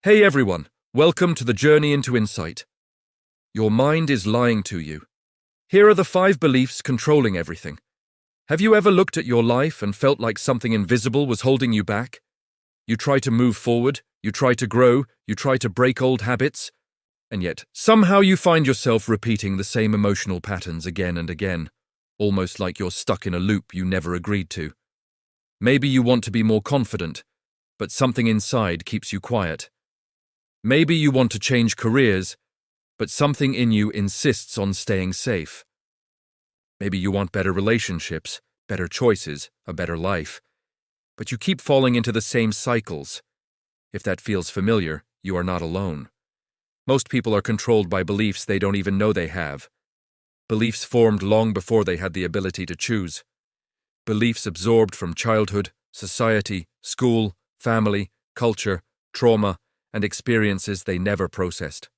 Hey everyone, welcome to the journey into insight. Your mind is lying to you. Here are the 5 beliefs controlling everything. Have you ever looked at your life and felt like something invisible was holding you back? You try to move forward, you try to grow, you try to break old habits, and yet somehow you find yourself repeating the same emotional patterns again and again, almost like you're stuck in a loop you never agreed to. Maybe you want to be more confident, but something inside keeps you quiet. Maybe you want to change careers, but something in you insists on staying safe. Maybe you want better relationships, better choices, a better life, but you keep falling into the same cycles. If that feels familiar, you are not alone. Most people are controlled by beliefs they don't even know they have. Beliefs formed long before they had the ability to choose. Beliefs absorbed from childhood, society, school, family, culture, trauma, and experiences they never processed.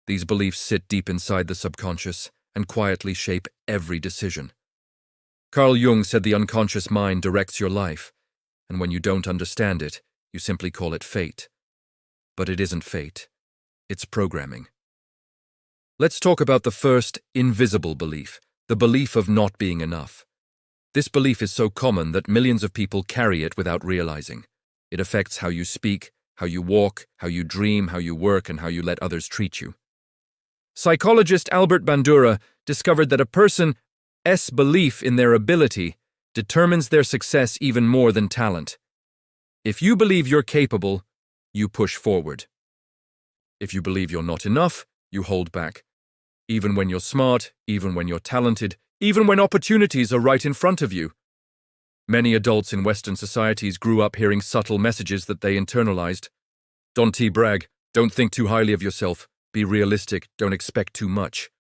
These beliefs sit deep inside the subconscious and quietly shape every decision. Carl Jung said the unconscious mind directs your life, and when you don't understand it, you simply call it fate. But it isn't fate. It's programming. Let's talk about the first invisible belief, the belief of not being enough. This belief is so common that millions of people carry it without realizing. It affects how you speak, how you walk, how you dream, how you work, and how you let others treat you. Psychologist Bandura discovered that a person's belief in their ability determines their success even more than talent. If you believe you're capable, you push forward. If you believe you're not enough, you hold back. Even when you're smart, even when you're talented, even when opportunities are right in front of you. Many adults in Western societies grew up hearing subtle messages that they internalized. Don't brag, don't think too highly of yourself, be realistic, don't expect too much.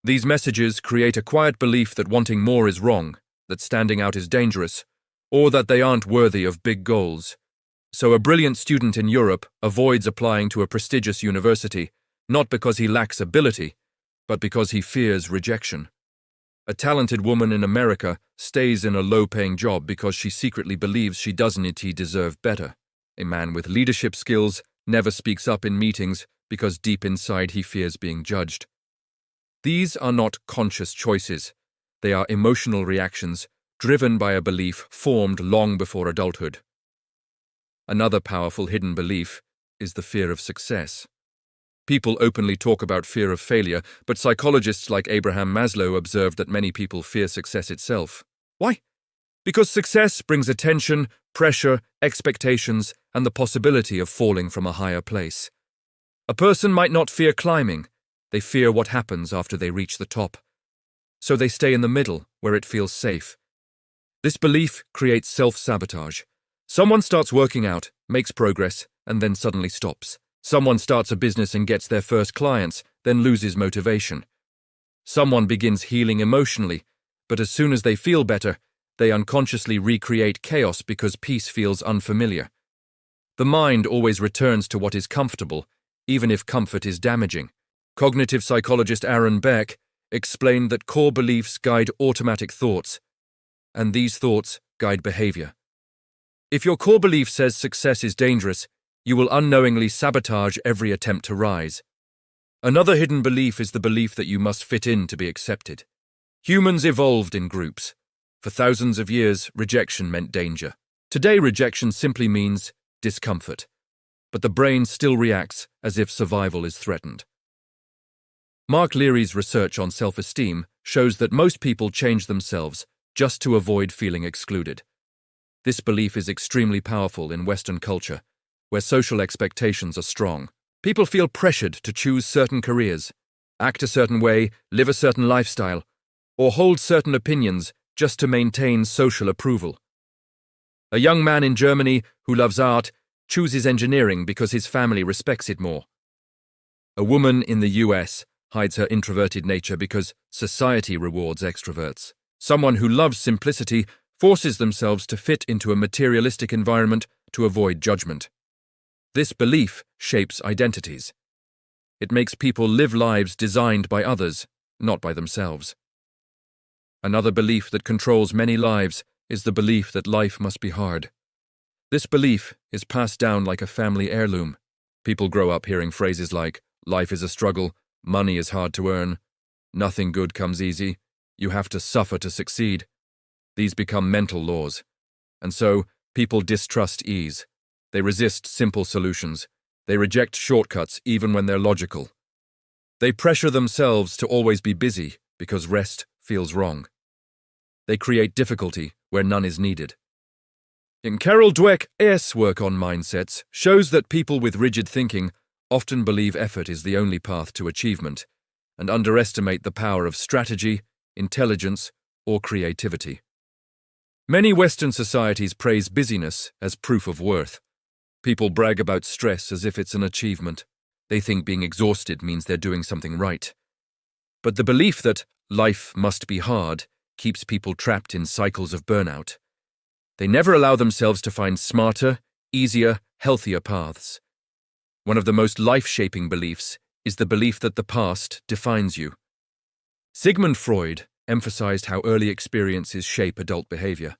These messages create a quiet belief that wanting more is wrong, that standing out is dangerous, or that they aren't worthy of big goals. So a brilliant student in Europe avoids applying to a prestigious university, not because he lacks ability, but because he fears rejection. A talented woman in America stays in a low-paying job because she secretly believes she doesn't deserve better. A man with leadership skills never speaks up in meetings because deep inside he fears being judged. These are not conscious choices. They are emotional reactions driven by a belief formed long before adulthood. Another powerful hidden belief is the fear of success. People openly talk about fear of failure, but psychologists like Abraham Maslow observed that many people fear success itself. Why? Because success brings attention, pressure, expectations, and the possibility of falling from a higher place. A person might not fear climbing. They fear what happens after they reach the top. So they stay in the middle, where it feels safe. This belief creates self-sabotage. Someone starts working out, makes progress, and then suddenly stops. Someone starts a business and gets their first clients, then loses motivation. Someone begins healing emotionally, but as soon as they feel better, they unconsciously recreate chaos because peace feels unfamiliar. The mind always returns to what is comfortable, even if comfort is damaging. Cognitive psychologist Beck explained that core beliefs guide automatic thoughts, and these thoughts guide behavior. If your core belief says success is dangerous, you will unknowingly sabotage every attempt to rise. Another hidden belief is the belief that you must fit in to be accepted. Humans evolved in groups. For thousands of years, rejection meant danger. Today, rejection simply means discomfort. But the brain still reacts as if survival is threatened. Mark Leary's research on self-esteem shows that most people change themselves just to avoid feeling excluded. This belief is extremely powerful in Western culture, where social expectations are strong. People feel pressured to choose certain careers, act a certain way, live a certain lifestyle, or hold certain opinions just to maintain social approval. A young man in Germany who loves art chooses engineering because his family respects it more. A woman in the US hides her introverted nature because society rewards extroverts. Someone who loves simplicity forces themselves to fit into a materialistic environment to avoid judgment. This belief shapes identities. It makes people live lives designed by others, not by themselves. Another belief that controls many lives is the belief that life must be hard. This belief is passed down like a family heirloom. People grow up hearing phrases like, life is a struggle, money is hard to earn, nothing good comes easy, you have to suffer to succeed. These become mental laws. And so, people distrust ease. They resist simple solutions. They reject shortcuts even when they're logical. They pressure themselves to always be busy because rest feels wrong. They create difficulty where none is needed. In Carol Dweck's work on mindsets shows that people with rigid thinking often believe effort is the only path to achievement and underestimate the power of strategy, intelligence, or creativity. Many Western societies praise busyness as proof of worth. People brag about stress as if it's an achievement. They think being exhausted means they're doing something right. But the belief that life must be hard keeps people trapped in cycles of burnout. They never allow themselves to find smarter, easier, healthier paths. One of the most life-shaping beliefs is the belief that the past defines you. Sigmund Freud emphasized how early experiences shape adult behavior.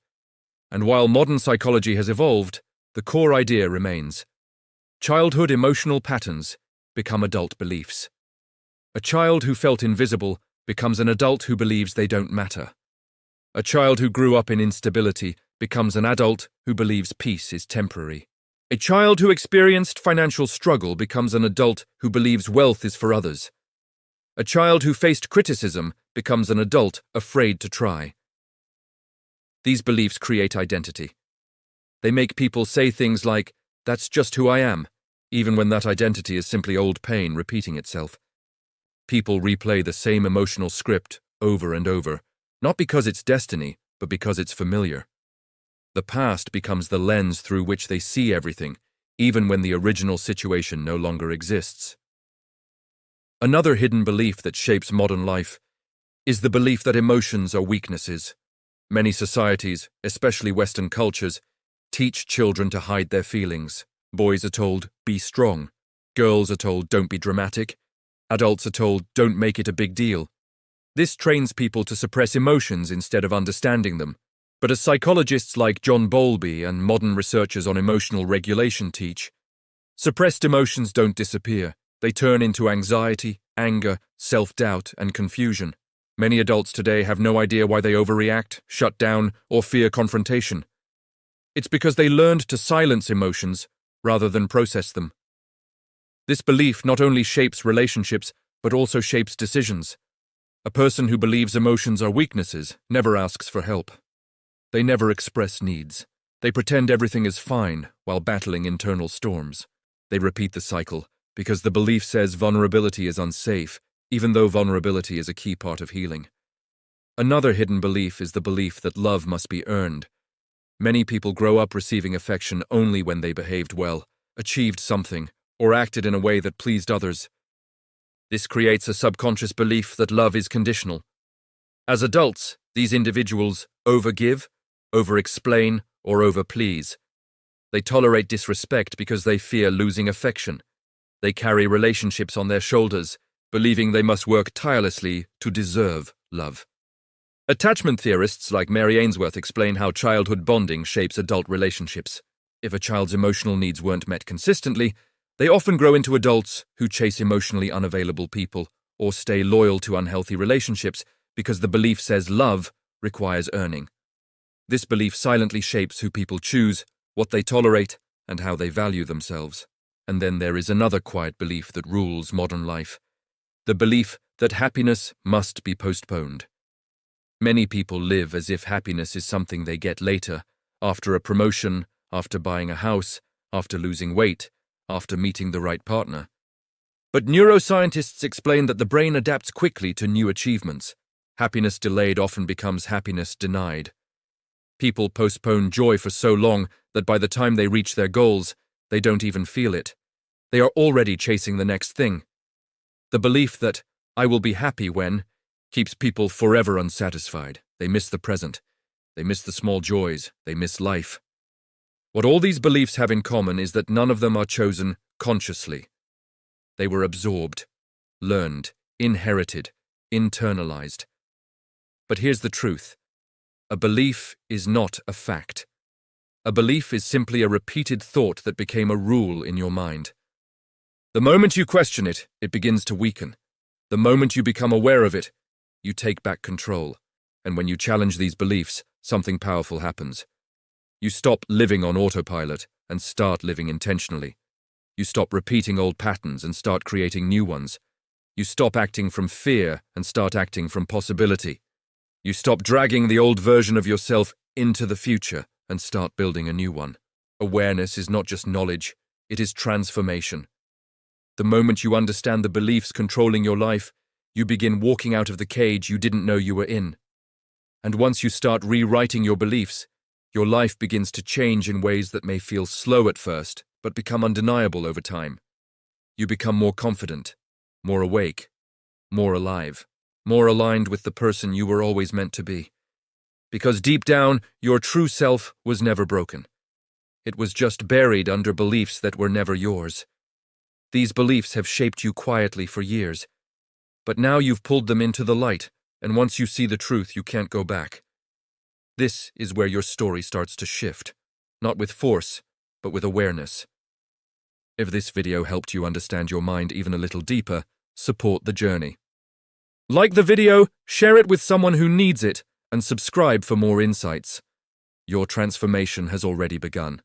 And while modern psychology has evolved, the core idea remains. Childhood emotional patterns become adult beliefs. A child who felt invisible becomes an adult who believes they don't matter. A child who grew up in instability becomes an adult who believes peace is temporary. A child who experienced financial struggle becomes an adult who believes wealth is for others. A child who faced criticism becomes an adult afraid to try. These beliefs create identity. They make people say things like, "That's just who I am," even when that identity is simply old pain repeating itself. People replay the same emotional script over and over, not because it's destiny, but because it's familiar. The past becomes the lens through which they see everything, even when the original situation no longer exists. Another hidden belief that shapes modern life is the belief that emotions are weaknesses. Many societies, especially Western cultures, teach children to hide their feelings. Boys are told, be strong. Girls are told, don't be dramatic. Adults are told, don't make it a big deal. This trains people to suppress emotions instead of understanding them. But as psychologists like John Bowlby and modern researchers on emotional regulation teach, suppressed emotions don't disappear. They turn into anxiety, anger, self-doubt, and confusion. Many adults today have no idea why they overreact, shut down, or fear confrontation. It's because they learned to silence emotions rather than process them. This belief not only shapes relationships, but also shapes decisions. A person who believes emotions are weaknesses never asks for help. They never express needs. They pretend everything is fine while battling internal storms. They repeat the cycle because the belief says vulnerability is unsafe, even though vulnerability is a key part of healing. Another hidden belief is the belief that love must be earned. Many people grow up receiving affection only when they behaved well, achieved something, or acted in a way that pleased others. This creates a subconscious belief that love is conditional. As adults, these individuals overgive, over-explain, or over-please. They tolerate disrespect because they fear losing affection. They carry relationships on their shoulders, believing they must work tirelessly to deserve love. Attachment theorists like Mary Ainsworth explain how childhood bonding shapes adult relationships. If a child's emotional needs weren't met consistently, they often grow into adults who chase emotionally unavailable people or stay loyal to unhealthy relationships because the belief says love requires earning. This belief silently shapes who people choose, what they tolerate, and how they value themselves. And then there is another quiet belief that rules modern life. The belief that happiness must be postponed. Many people live as if happiness is something they get later, after a promotion, after buying a house, after losing weight, after meeting the right partner. But neuroscientists explain that the brain adapts quickly to new achievements. Happiness delayed often becomes happiness denied. People postpone joy for so long that by the time they reach their goals, they don't even feel it. They are already chasing the next thing. The belief that I will be happy when keeps people forever unsatisfied. They miss the present. They miss the small joys. They miss life. What all these beliefs have in common is that none of them are chosen consciously. They were absorbed, learned, inherited, internalized. But here's the truth. A belief is not a fact. A belief is simply a repeated thought that became a rule in your mind. The moment you question it, it begins to weaken. The moment you become aware of it, you take back control. And when you challenge these beliefs, something powerful happens. You stop living on autopilot and start living intentionally. You stop repeating old patterns and start creating new ones. You stop acting from fear and start acting from possibility. You stop dragging the old version of yourself into the future and start building a new one. Awareness is not just knowledge, it is transformation. The moment you understand the beliefs controlling your life, you begin walking out of the cage you didn't know you were in. And once you start rewriting your beliefs, your life begins to change in ways that may feel slow at first, but become undeniable over time. You become more confident, more awake, more alive, more aligned with the person you were always meant to be. Because deep down, your true self was never broken. It was just buried under beliefs that were never yours. These beliefs have shaped you quietly for years, but now you've pulled them into the light, and once you see the truth, you can't go back. This is where your story starts to shift, not with force, but with awareness. If this video helped you understand your mind even a little deeper, support the journey. Like the video, share it with someone who needs it, and subscribe for more insights. Your transformation has already begun.